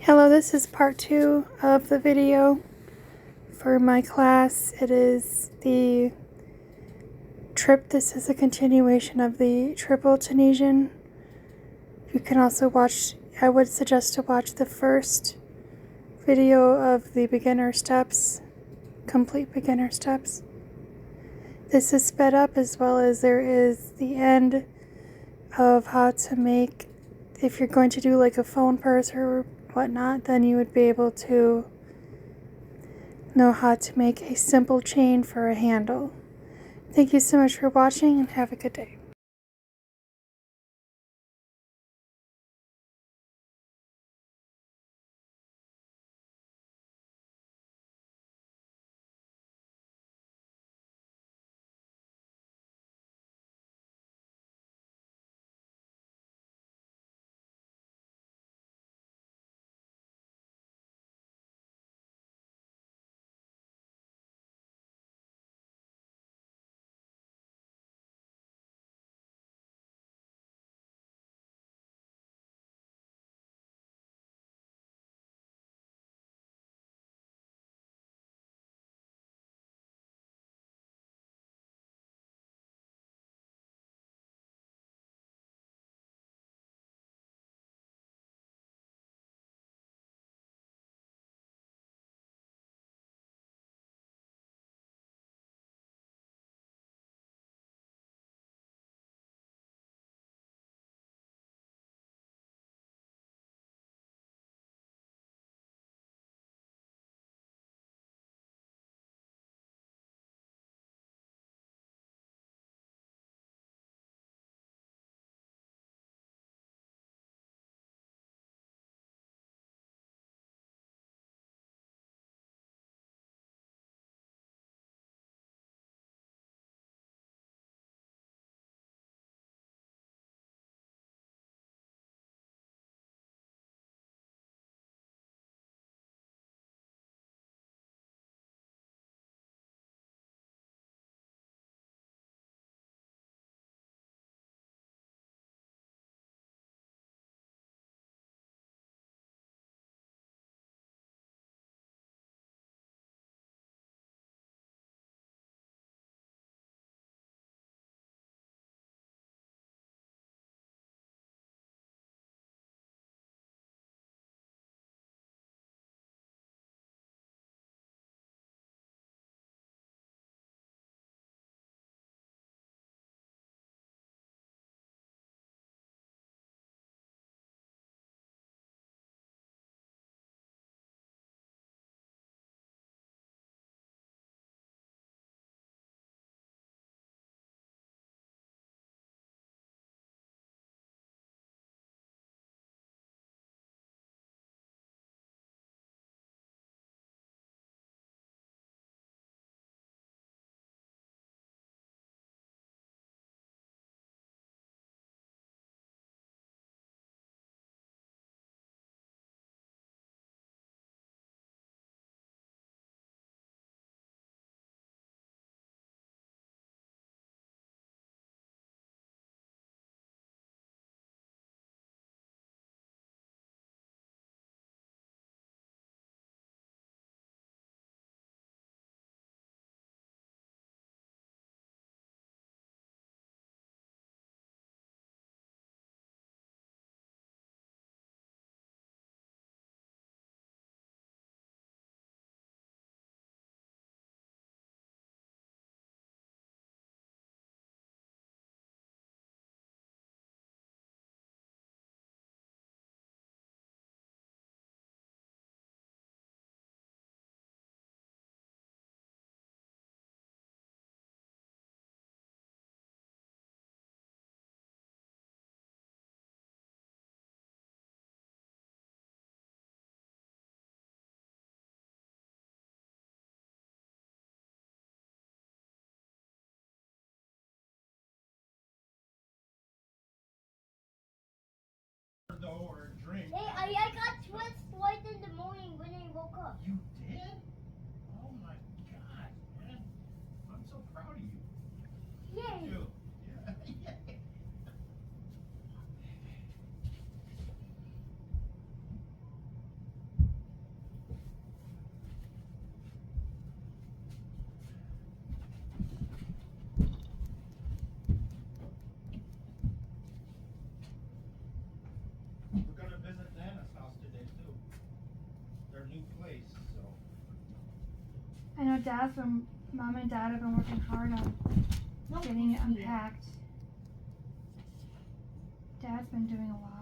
Hello, this is part 2 of the video for my class. It is the this is a continuation of the triple Tunisian. You can also watch, I would suggest to watch the first video of the beginner steps, complete beginner steps. This is sped up, as well as there is the end of how to make, if you're going to do like a phone purse or whatnot, then you would be able to know how to make a simple chain for a handle. Thank you so much for watching and have a good day. Or drink. Hey, I got twist light in the morning when I woke up. You did? Oh my God, man. I'm so proud of you. Yay. You. Yeah. I know Mom and Dad have been working hard on getting it unpacked. Dad's been doing a lot.